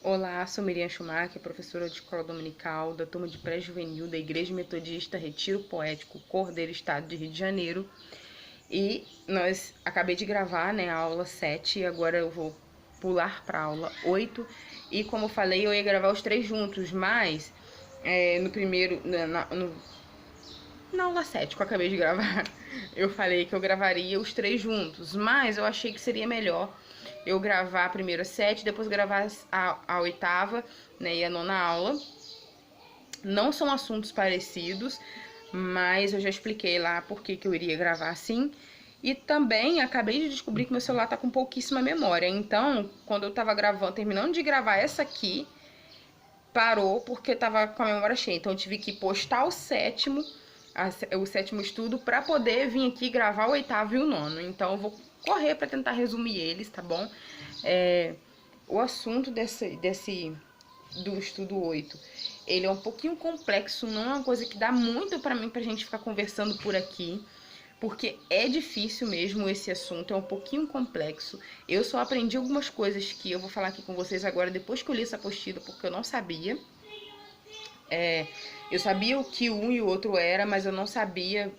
Olá, sou Miriam Schumacher, professora de escola dominical da turma de pré-juvenil da Igreja Metodista Retiro Poético Cordeiro, Estado de Rio de Janeiro. E acabei de gravar, a aula 7 e agora eu vou pular para a aula 8. E como eu falei, eu ia gravar os três juntos, mas na aula 7 que eu acabei de gravar, eu falei que eu gravaria os três juntos, mas eu achei que seria melhor eu gravar primeiro a 7, depois gravar a oitava, e a nona aula. Não são assuntos parecidos, mas eu já expliquei lá por que eu iria gravar assim. E também acabei de descobrir que meu celular tá com pouquíssima memória. Então, quando eu tava gravando, terminando de gravar essa aqui, parou porque tava com a memória cheia. Então eu tive que postar o sétimo estudo para poder vir aqui gravar o oitavo e o nono. Então eu vou correr para tentar resumir eles, tá bom? O assunto do estudo 8, ele é um pouquinho complexo, não é uma coisa que dá muito pra mim pra gente ficar conversando por aqui, porque é difícil mesmo esse assunto, é um pouquinho complexo. Eu só aprendi algumas coisas que eu vou falar aqui com vocês agora, depois que eu li essa apostila, porque eu não sabia. Eu sabia o que um e o outro era, mas eu não sabia,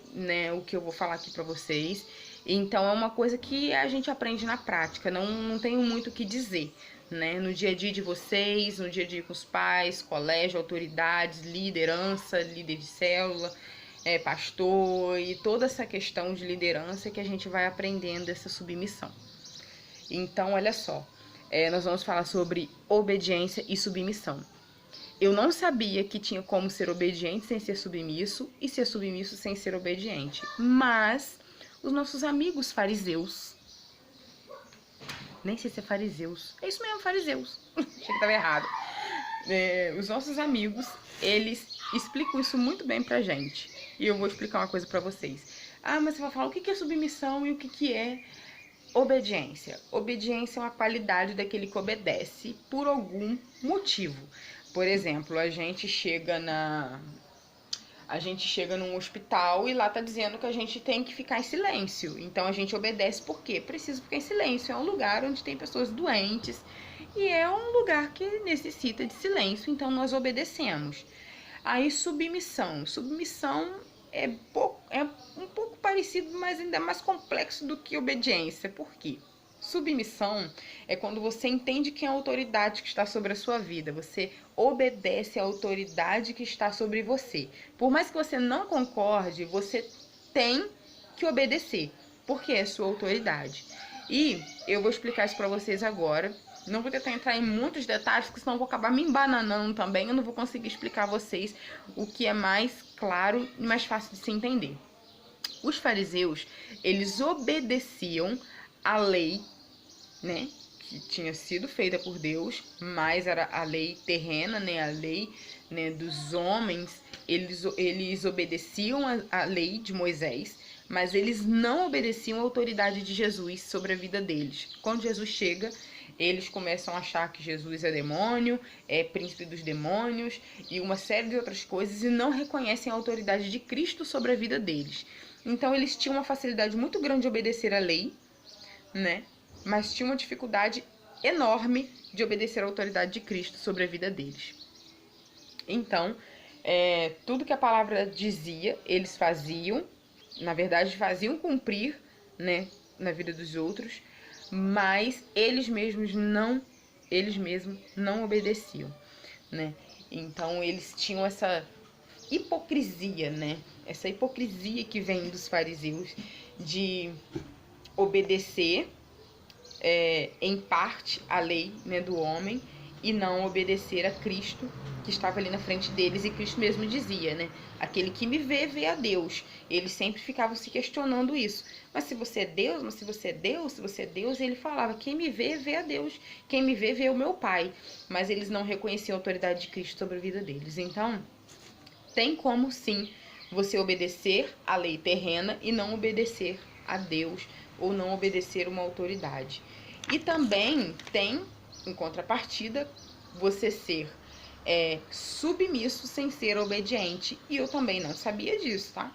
o que eu vou falar aqui pra vocês. Então é uma coisa que a gente aprende na prática, não tenho muito o que dizer, no dia a dia de vocês, no dia a dia com os pais, colégio, autoridades, liderança, líder de célula, pastor e toda essa questão de liderança que a gente vai aprendendo essa submissão. Então, olha só, nós vamos falar sobre obediência e submissão. Eu não sabia que tinha como ser obediente sem ser submisso e ser submisso sem ser obediente. Mas os nossos amigos fariseus, nem sei se é fariseus, é isso mesmo, fariseus, achei que estava errado. Os nossos amigos, eles explicam isso muito bem pra gente. E eu vou explicar uma coisa pra vocês. Ah, mas você vai falar o que é submissão e o que é obediência. Obediência é uma qualidade daquele que obedece por algum motivo. Por exemplo, a gente chega num hospital e lá tá dizendo que a gente tem que ficar em silêncio. Então a gente obedece por quê? Precisa ficar em silêncio. É um lugar onde tem pessoas doentes e é um lugar que necessita de silêncio, então nós obedecemos. Aí submissão. Submissão é um pouco parecido, mas ainda mais complexo do que obediência. Por quê? Submissão é quando você entende quem é a autoridade que está sobre a sua vida. Você obedece à autoridade que está sobre você. Por mais que você não concorde, você tem que obedecer, porque é sua autoridade. E eu vou explicar isso para vocês agora. Não vou tentar entrar em muitos detalhes, porque senão eu vou acabar me embananando também. Eu não vou conseguir explicar a vocês o que é mais claro e mais fácil de se entender. Os fariseus, eles obedeciam a lei, que tinha sido feita por Deus, mas era a lei terrena, a lei, dos homens. Eles obedeciam a lei de Moisés, mas eles não obedeciam a autoridade de Jesus sobre a vida deles. Quando Jesus chega, eles começam a achar que Jesus é demônio, é príncipe dos demônios e uma série de outras coisas, e não reconhecem a autoridade de Cristo sobre a vida deles. Então eles tinham uma facilidade muito grande de obedecer a lei, mas tinham uma dificuldade enorme de obedecer a autoridade de Cristo sobre a vida deles. Então, tudo que a palavra dizia, eles faziam, na verdade faziam cumprir, na vida dos outros, mas eles mesmos não obedeciam, Então eles tinham essa hipocrisia, Essa hipocrisia que vem dos fariseus de obedecer em parte a lei, do homem, e não obedecer a Cristo que estava ali na frente deles. E Cristo mesmo dizia, aquele que me vê, vê a Deus. Eles sempre ficavam se questionando isso. Mas se você é Deus, mas se você é Deus, se você é Deus, ele falava, quem me vê, vê a Deus. Quem me vê, vê o meu Pai. Mas eles não reconheciam a autoridade de Cristo sobre a vida deles. Então, tem como sim você obedecer à lei terrena e não obedecer a Deus, ou não obedecer uma autoridade. E também tem, em contrapartida, você ser submisso sem ser obediente. E eu também não sabia disso, tá?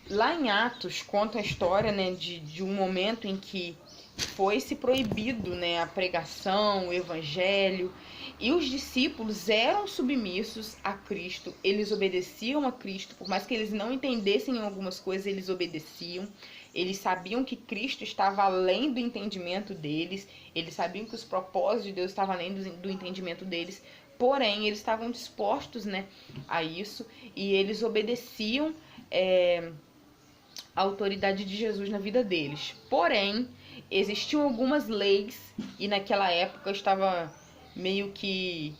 Lá em Atos conta a história, de um momento em que foi-se proibido, né, a pregação, o evangelho, e os discípulos eram submissos a Cristo, eles obedeciam a Cristo, por mais que eles não entendessem algumas coisas, eles obedeciam, eles sabiam que Cristo estava além do entendimento deles, eles sabiam que os propósitos de Deus estavam além do entendimento deles, porém, eles estavam dispostos, né, a isso, e eles obedeciam a autoridade de Jesus na vida deles. Porém, existiam algumas leis, e naquela época estava meio que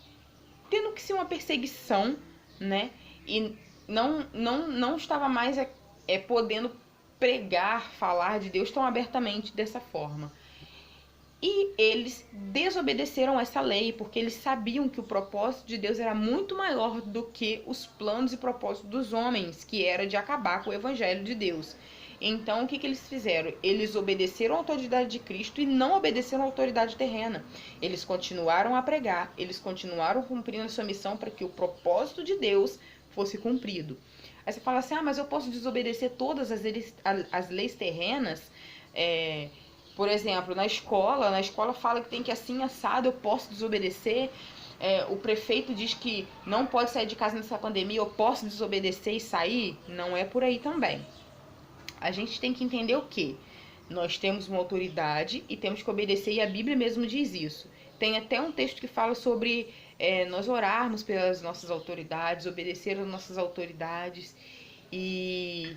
tendo que ser uma perseguição, né? E não estava mais podendo pregar, falar de Deus tão abertamente dessa forma. E eles desobedeceram essa lei, porque eles sabiam que o propósito de Deus era muito maior do que os planos e propósitos dos homens, que era de acabar com o evangelho de Deus. Então, o que eles fizeram? Eles obedeceram a autoridade de Cristo e não obedeceram a autoridade terrena. Eles continuaram a pregar, eles continuaram cumprindo a sua missão para que o propósito de Deus fosse cumprido. Aí você fala assim, mas eu posso desobedecer todas as leis terrenas? Por exemplo, na escola fala que tem que assim, assado, eu posso desobedecer. O prefeito diz que não pode sair de casa nessa pandemia, eu posso desobedecer e sair? Não é por aí também. A gente tem que entender o quê? Nós temos uma autoridade e temos que obedecer, e a Bíblia mesmo diz isso. Tem até um texto que fala sobre nós orarmos pelas nossas autoridades, obedecer às nossas autoridades. E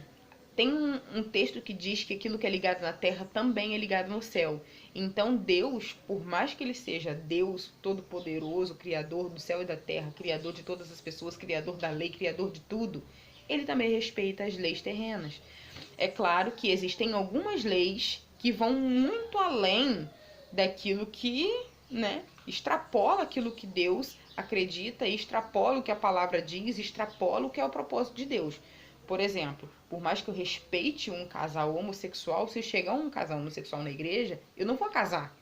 tem um texto que diz que aquilo que é ligado na terra também é ligado no céu. Então Deus, por mais que ele seja Deus todo-poderoso, criador do céu e da terra, criador de todas as pessoas, criador da lei, criador de tudo, ele também respeita as leis terrenas. É claro que existem algumas leis que vão muito além daquilo que, né, extrapola aquilo que Deus acredita, extrapola o que a palavra diz, extrapola o que é o propósito de Deus. Por exemplo, por mais que eu respeite um casal homossexual, se chegar um casal homossexual na igreja, eu não vou casar.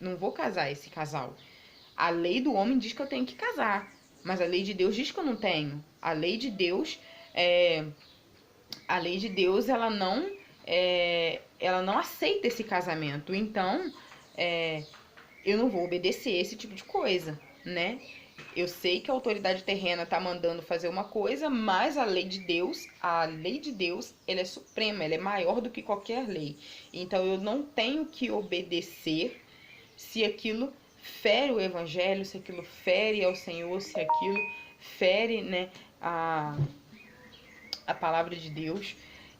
Não vou casar esse casal. A lei do homem diz que eu tenho que casar, mas a lei de Deus diz que eu não tenho. A lei de Deus, ela não aceita esse casamento. Então, eu não vou obedecer esse tipo de coisa, né? Eu sei que a autoridade terrena está mandando fazer uma coisa, mas a lei de Deus, ela é suprema, ela é maior do que qualquer lei. Então eu não tenho que obedecer se aquilo fere o evangelho, se aquilo fere ao Senhor, se aquilo fere, né, a palavra de Deus.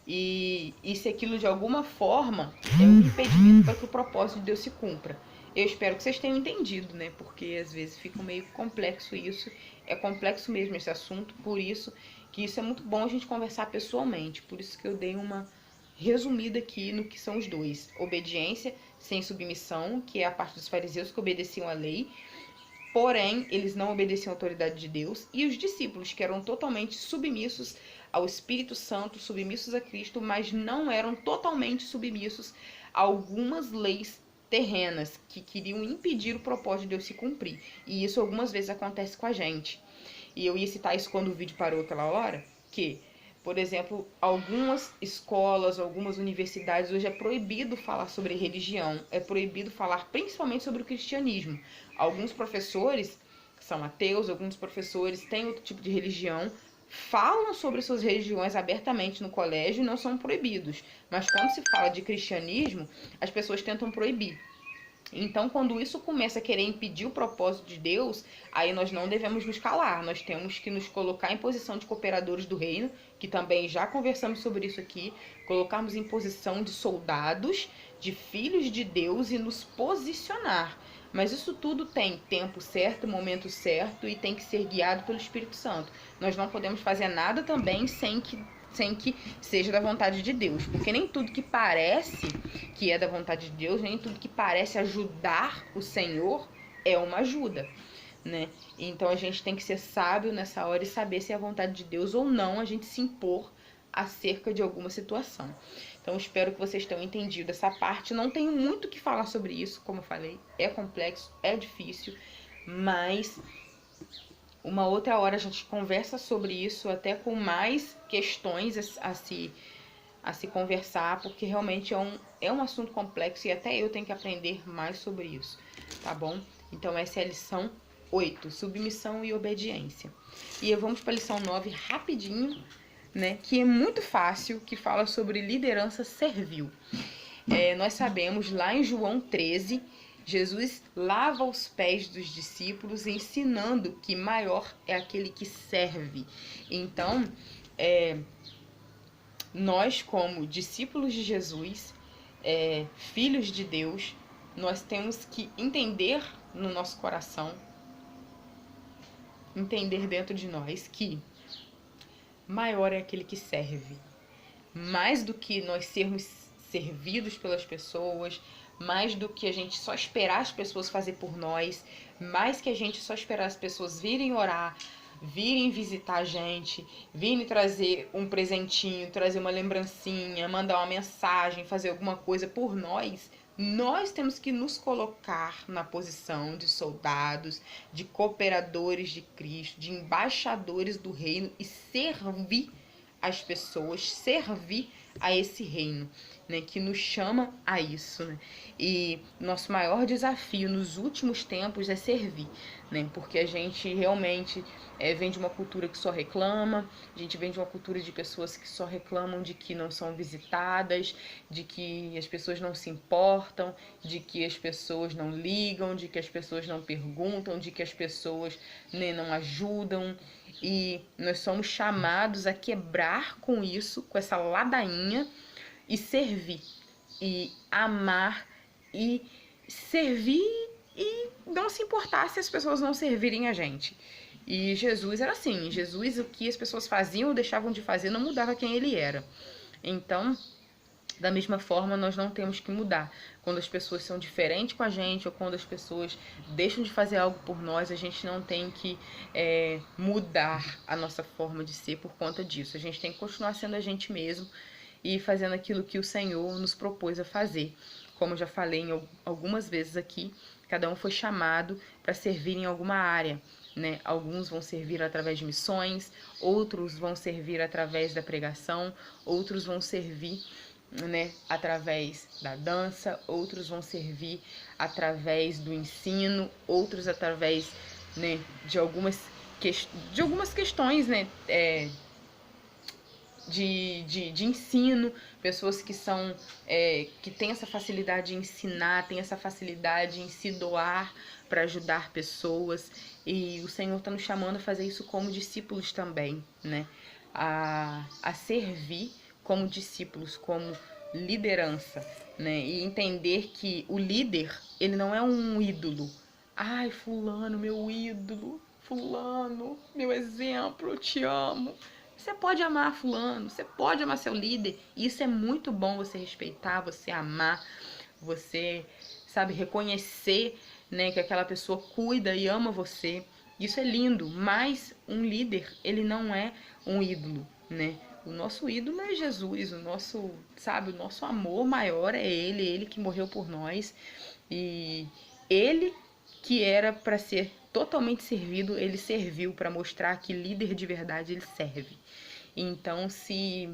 E se aquilo de alguma forma é um impedimento para que o propósito de Deus se cumpra. Eu espero que vocês tenham entendido, né? Porque às vezes fica meio complexo isso. É complexo mesmo esse assunto, por isso que isso é muito bom a gente conversar pessoalmente. Por isso que eu dei uma resumida aqui no que são os dois. Obediência sem submissão, que é a parte dos fariseus que obedeciam à lei, porém eles não obedeciam à autoridade de Deus. E os discípulos, que eram totalmente submissos ao Espírito Santo, submissos a Cristo, mas não eram totalmente submissos a algumas leis terrenas que queriam impedir o propósito de Deus se cumprir. E isso algumas vezes acontece com a gente. E eu ia citar isso quando o vídeo parou aquela hora, que, por exemplo, algumas escolas, algumas universidades, hoje é proibido falar sobre religião, é proibido falar principalmente sobre o cristianismo. Alguns professores são ateus, alguns professores têm outro tipo de religião, falam sobre suas religiões abertamente no colégio e não são proibidos. Mas quando se fala de cristianismo, as pessoas tentam proibir. Então, quando isso começa a querer impedir o propósito de Deus, aí nós não devemos nos calar. Nós temos que nos colocar em posição de cooperadores do reino, que também já conversamos sobre isso aqui, colocarmos em posição de soldados, de filhos de Deus e nos posicionar. Mas isso tudo tem tempo certo, momento certo e tem que ser guiado pelo Espírito Santo. Nós não podemos fazer nada também sem que seja da vontade de Deus. Porque nem tudo que parece que é da vontade de Deus, nem tudo que parece ajudar o Senhor é uma ajuda, né? Então a gente tem que ser sábio nessa hora e saber se é a vontade de Deus ou não a gente se impor acerca de alguma situação. Então espero que vocês tenham entendido essa parte. Não tenho muito o que falar sobre isso, como eu falei, é complexo, é difícil, mas uma outra hora a gente conversa sobre isso, até com mais questões a se conversar, porque realmente é um assunto complexo e até eu tenho que aprender mais sobre isso, tá bom? Então essa é a lição 8, submissão e obediência. E vamos para a lição 9 rapidinho, né? Que é muito fácil, que fala sobre liderança servil. Nós sabemos lá em João 13, Jesus lava os pés dos discípulos, ensinando que maior é aquele que serve. Então, nós como discípulos de Jesus, filhos de Deus, nós temos que entender no nosso coração, entender dentro de nós que maior é aquele que serve. Mais do que nós sermos servidos pelas pessoas, mais do que a gente só esperar as pessoas fazer por nós, mais que a gente só esperar as pessoas virem orar, virem visitar a gente, virem trazer um presentinho, trazer uma lembrancinha, mandar uma mensagem, fazer alguma coisa por nós, nós temos que nos colocar na posição de soldados, de cooperadores de Cristo, de embaixadores do reino e servir as pessoas, servir a esse reino, né, que nos chama a isso, né? E nosso maior desafio nos últimos tempos é servir, né? Porque a gente realmente vem de uma cultura que só reclama, a gente vem de uma cultura de pessoas que só reclamam de que não são visitadas, de que as pessoas não se importam, de que as pessoas não ligam, de que as pessoas não perguntam, de que as pessoas, né, não ajudam. E nós somos chamados a quebrar com isso, com essa ladainha, e servir, e amar, e servir e não se importar se as pessoas não servirem a gente. E Jesus era assim, Jesus, o que as pessoas faziam ou deixavam de fazer não mudava quem ele era. Então, da mesma forma, nós não temos que mudar. Quando as pessoas são diferentes com a gente, ou quando as pessoas deixam de fazer algo por nós, a gente não tem que mudar a nossa forma de ser por conta disso. A gente tem que continuar sendo a gente mesmo e fazendo aquilo que o Senhor nos propôs a fazer. Como eu já falei algumas vezes aqui, cada um foi chamado para servir em alguma área, né? Alguns vão servir através de missões, outros vão servir através da pregação, outros vão servir, né, através da dança, outros vão servir através do ensino, outros através, né, de algumas questões, né, de ensino, pessoas que são que têm essa facilidade de ensinar, têm essa facilidade em se doar para ajudar pessoas, e o Senhor está nos chamando a fazer isso como discípulos também, né? A servir como discípulos, como liderança, né? E entender que o líder, ele não é um ídolo. Ai, fulano, meu ídolo, fulano, meu exemplo, eu te amo. Você pode amar fulano, você pode amar seu líder. E isso é muito bom, você respeitar, você amar, você, sabe, reconhecer, né, que aquela pessoa cuida e ama você. Isso é lindo, mas um líder, ele não é um ídolo, né? O nosso ídolo é Jesus, o nosso, sabe, o nosso amor maior é ele que morreu por nós. E ele que era para ser totalmente servido, ele serviu para mostrar que líder de verdade ele serve. Então, se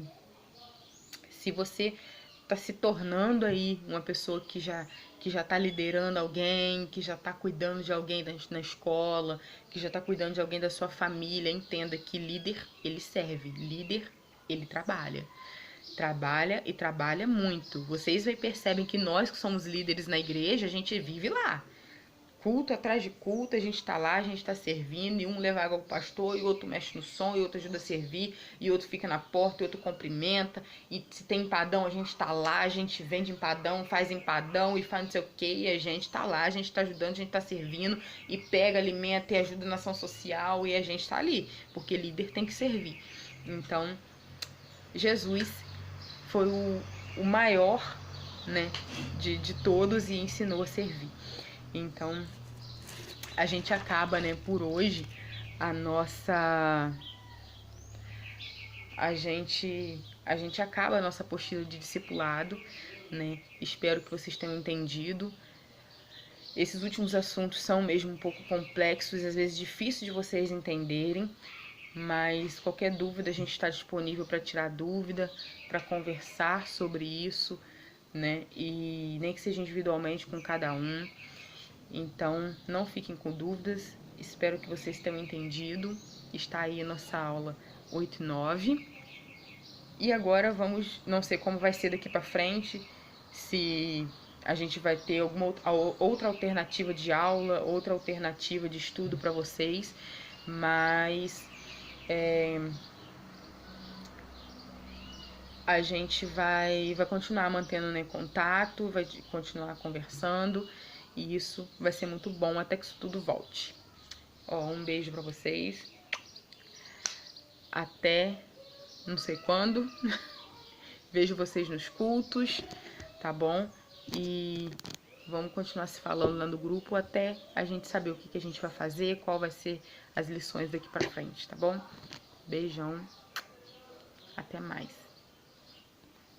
você está se tornando aí uma pessoa que já está liderando alguém, que já está cuidando de alguém na escola, que já está cuidando de alguém da sua família, entenda que líder, ele serve, líder, ele trabalha. Trabalha e trabalha muito. Vocês percebem que nós que somos líderes na igreja, a gente vive lá. Culto atrás de culto, a gente tá lá, a gente tá servindo, e um leva água ao pastor, e outro mexe no som, e outro ajuda a servir, e outro fica na porta, e outro cumprimenta, e se tem empadão, a gente tá lá, a gente vende empadão, faz empadão, e faz não sei o que, e a gente tá lá, a gente tá ajudando, a gente tá servindo, e pega, alimenta, e ajuda na ação social, e a gente tá ali, porque líder tem que servir. Então, Jesus foi o maior, né, de todos, e ensinou a servir. Então, a gente acaba, né, por hoje, a gente acaba a nossa apostila de discipulado, né? Espero que vocês tenham entendido. Esses últimos assuntos são mesmo um pouco complexos e às vezes difíceis de vocês entenderem, mas qualquer dúvida a gente está disponível para tirar dúvida, para conversar sobre isso, né? E nem que seja individualmente com cada um. Então, não fiquem com dúvidas. Espero que vocês tenham entendido. Está aí a nossa aula 8 e 9. E agora vamos, não sei como vai ser daqui para frente, se a gente vai ter alguma outra alternativa de aula, outra alternativa de estudo para vocês, mas a gente vai continuar mantendo, né, contato, vai continuar conversando e isso vai ser muito bom até que isso tudo volte. Ó, um beijo para vocês. Até não sei quando. Vejo vocês nos cultos, tá bom? E vamos continuar se falando lá no grupo até a gente saber o que a gente vai fazer, qual vai ser as lições daqui pra frente, tá bom? Beijão. Até mais.